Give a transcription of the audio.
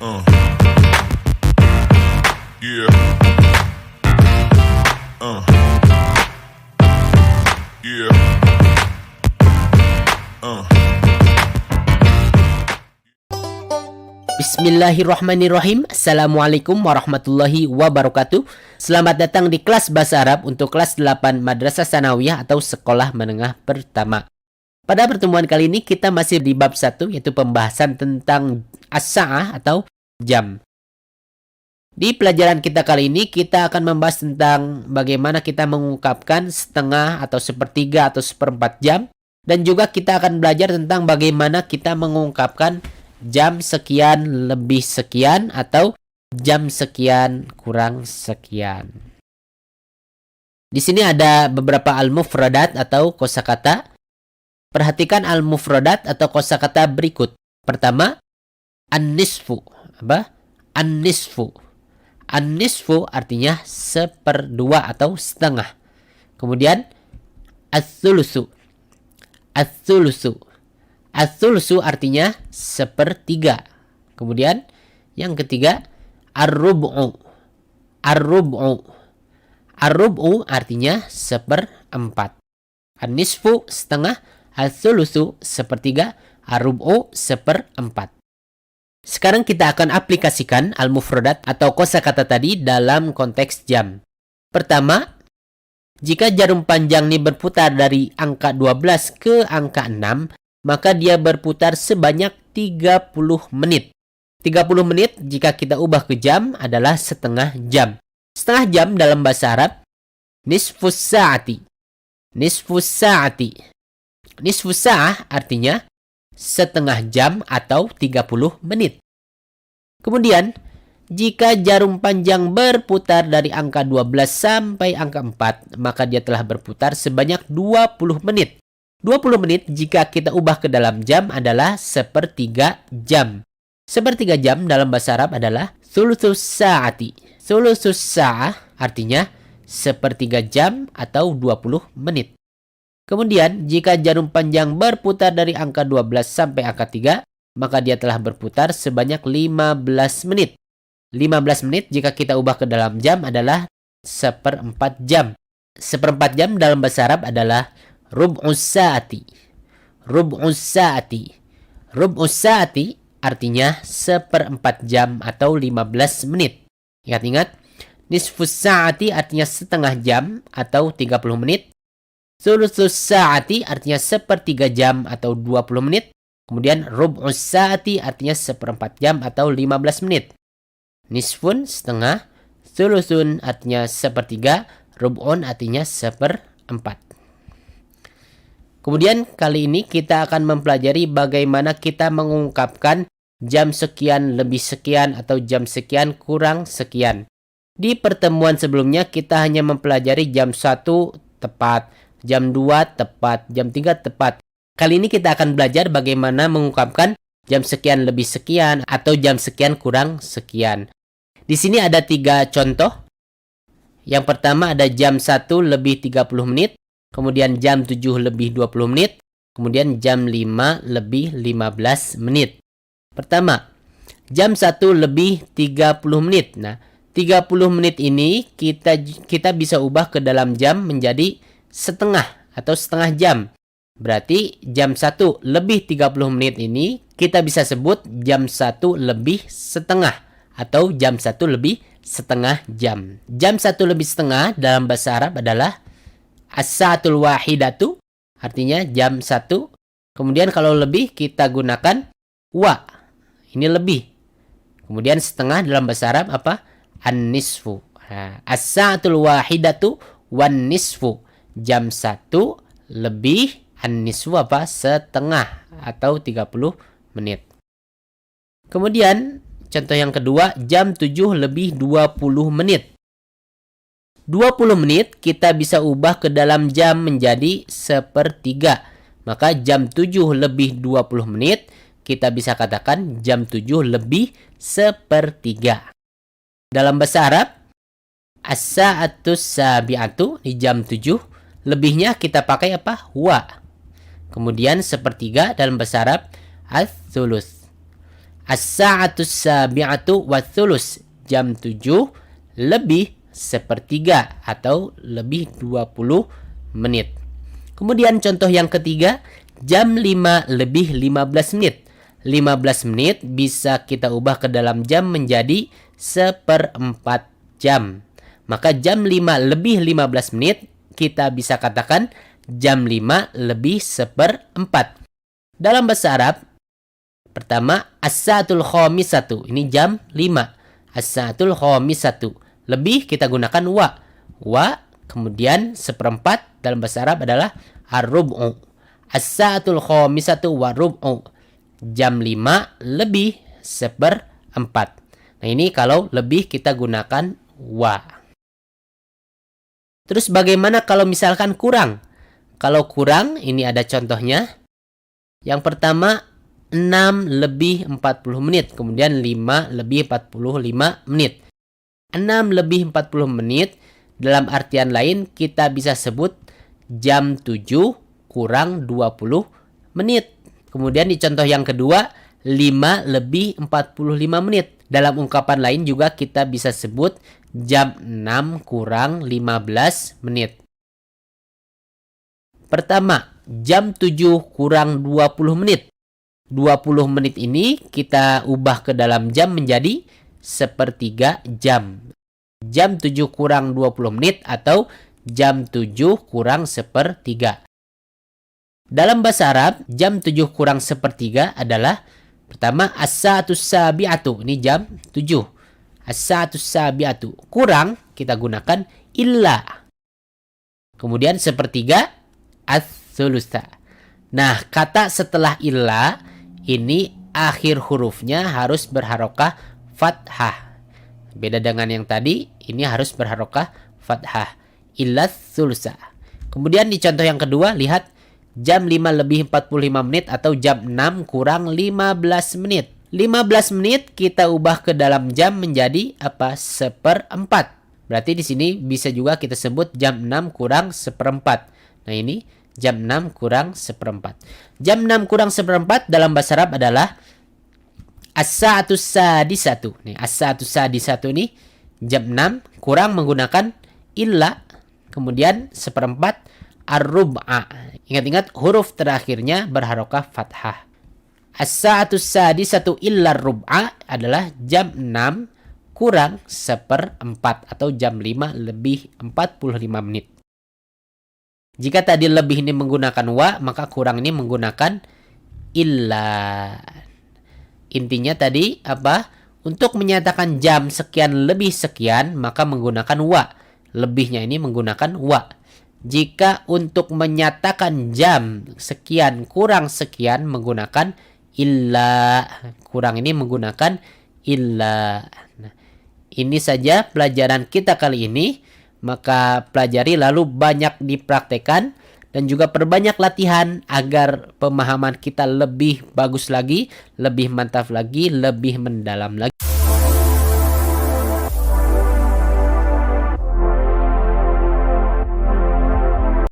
Uh, yeah. Uh, yeah. Uh. Bismillahirrahmanirrahim. Assalamualaikum warahmatullahi wabarakatuh. Selamat datang di kelas Bahasa Arab untuk kelas 8 Madrasah Tsanawiyah atau Sekolah Menengah Pertama. Pada pertemuan kali ini kita masih di bab 1, yaitu pembahasan tentang as-sa'ah atau jam. Di pelajaran kita kali ini kita akan membahas tentang bagaimana kita mengungkapkan setengah atau sepertiga atau seperempat jam. Dan juga kita akan belajar tentang bagaimana kita mengungkapkan jam sekian lebih sekian atau jam sekian kurang sekian. Di sini ada beberapa al-mufradat atau kosakata. Perhatikan al-mufradat atau kosakata berikut. Pertama, an-nisfu. Apa? An-nisfu. An-nisfu artinya seperdua atau setengah. Kemudian ats-tsulusu. Ats-tsulusu. Ats-tsulusu artinya sepertiga. Kemudian yang ketiga ar-rub'u. Ar-rub'u. Ar-rub'u artinya seperempat. An-nisfu setengah, ats-tsulusu sepertiga, ar-rub'u seperempat. Sekarang kita akan aplikasikan al-mufradat atau kosakata tadi dalam konteks jam. Pertama, jika jarum panjang ini berputar dari angka 12 ke angka 6, maka dia berputar sebanyak 30 menit. 30 menit jika kita ubah ke jam adalah setengah jam. Setengah jam dalam bahasa Arab, nisfus sa'ati. Nisfus sa'ati. Nisfus sa'ah artinya setengah jam atau 30 menit. Kemudian, jika jarum panjang berputar dari angka 12 sampai angka 4, maka dia telah berputar sebanyak 20 menit. 20 menit jika kita ubah ke dalam jam adalah sepertiga jam. Sepertiga jam dalam bahasa Arab adalah thuluthus sa'ati. Thuluthus sa'ah artinya sepertiga jam atau 20 menit. Kemudian, jika jarum panjang berputar dari angka 12 sampai angka 3, maka dia telah berputar sebanyak 15 menit. 15 menit jika kita ubah ke dalam jam adalah seperempat jam. Seperempat jam dalam bahasa Arab adalah rub'us sa'ati. Rub'us sa'ati. Rub'us sa'ati artinya seperempat jam atau 15 menit. Ingat-ingat, nisfus sa'ati artinya setengah jam atau 30 menit. Thuluthus sa'ati artinya sepertiga jam atau 20 menit. Kemudian rub'us sa'ati artinya seperempat jam atau 15 menit. Nisfun setengah, thuluthun artinya sepertiga, rub'un artinya seperempat. Kemudian kali ini kita akan mempelajari bagaimana kita mengungkapkan jam sekian lebih sekian atau jam sekian kurang sekian. Di pertemuan sebelumnya kita hanya mempelajari jam 1 tepat, jam 2 tepat, jam 3 tepat. Kali ini kita akan belajar bagaimana mengungkapkan jam sekian lebih sekian atau jam sekian kurang sekian. Di sini ada 3 contoh. Yang pertama ada jam 1 lebih 30 menit. Kemudian jam 7 lebih 20 menit. Kemudian jam 5 lebih 15 menit. Pertama, jam 1 lebih 30 menit. Nah, 30 menit ini kita bisa ubah ke dalam jam menjadi setengah atau setengah jam. Berarti jam 1 lebih 30 menit ini kita bisa sebut jam 1 lebih setengah atau jam 1 lebih setengah jam. Jam 1 lebih setengah dalam bahasa Arab adalah as-sa'atul wahidatu, artinya jam 1. Kemudian kalau lebih kita gunakan wa. Ini lebih. Kemudian setengah dalam bahasa Arab apa? An-nisfu. As-sa'atul wahidatu wan nisfu. Jam 1 lebih an-nisfu apa? Setengah atau 30 menit. Kemudian contoh yang kedua, jam 7 lebih 20 menit. 20 menit kita bisa ubah ke dalam jam menjadi sepertiga. Maka jam 7 lebih 20 menit kita bisa katakan jam 7 lebih sepertiga. Dalam bahasa Arab, as-sa'atus sabi'atu di jam 7, lebihnya kita pakai apa? Wa. Kemudian sepertiga dalam bahasa Arab, ats-tsulus. As-sa'atu sabi'atu wa thulus. Jam 7 lebih sepertiga atau lebih 20 menit. Kemudian contoh yang ketiga, jam 5 lebih 15 menit. 15 menit bisa kita ubah ke dalam jam menjadi 1/4 jam. Maka jam 5 lebih 15 menit kita bisa katakan jam 5 lebih 1/4. Dalam bahasa Arab, pertama, as-sa'atul khamisatu. Ini jam 5. As-sa'atul khamisatu. Lebih kita gunakan wa. Wa, kemudian 1/4 dalam bahasa Arab adalah ar-rub'u. As-sa'atul khamisatu wa rub'u. Jam 5 lebih 1/4. Nah, ini kalau lebih kita gunakan wa. Terus bagaimana kalau misalkan kurang? Kalau kurang, ini ada contohnya. Yang pertama, 6 lebih 40 menit. Kemudian 5 lebih 45 menit. 6 lebih 40 menit, dalam artian lain kita bisa sebut jam 7 kurang 20 menit. Kemudian di contoh yang kedua, 5 lebih 45 menit. Dalam ungkapan lain juga kita bisa sebut jam 6 kurang 15 menit. Pertama, jam 7 kurang 20 menit. 20 menit ini kita ubah ke dalam jam menjadi 1/3 jam. Jam 7 kurang 20 menit atau jam 7 kurang 1/3. Dalam bahasa Arab, jam 7 kurang 1/3 adalah pertama, as-sa'atus sabi'atu. Ini jam 7. As-sa'atus sabi'atu. Kurang kita gunakan illa. Kemudian 1/3 as-sulusa. Nah, kata setelah illa ini akhir hurufnya harus berharokah fathah. Beda dengan yang tadi, ini harus berharokah fathah. Illas sulusa. Kemudian di contoh yang kedua, lihat jam 5 lebih 45 menit atau jam 6 kurang 15 menit. 15 menit kita ubah ke dalam jam menjadi apa? 1/4. Berarti di sini bisa juga kita sebut jam 6 kurang 1/4. Nah, ini jam 6 kurang 1/4. Jam 6 kurang 1/4 dalam bahasa Arab adalah as-sa'atus sadisatu. Nih, as-sa'atus sadisatu ini jam 6 kurang menggunakan illa, kemudian 1/4 ar-rub'a. Ingat-ingat huruf terakhirnya berharokah fathah. As-sa'atus sadisatu illa ar-rub'a adalah jam 6 kurang 1/4 atau jam 5 lebih 45 menit. Jika tadi lebih ini menggunakan wa, maka kurang ini menggunakan illa. Intinya tadi apa? Untuk menyatakan jam sekian lebih sekian, maka menggunakan wa. Lebihnya ini menggunakan wa. Jika untuk menyatakan jam sekian kurang sekian, menggunakan illa. Kurang ini menggunakan illa. Nah, ini saja pelajaran kita kali ini. Maka pelajari lalu banyak dipraktekkan dan juga perbanyak latihan agar pemahaman kita lebih bagus lagi, lebih mantap lagi, lebih mendalam lagi.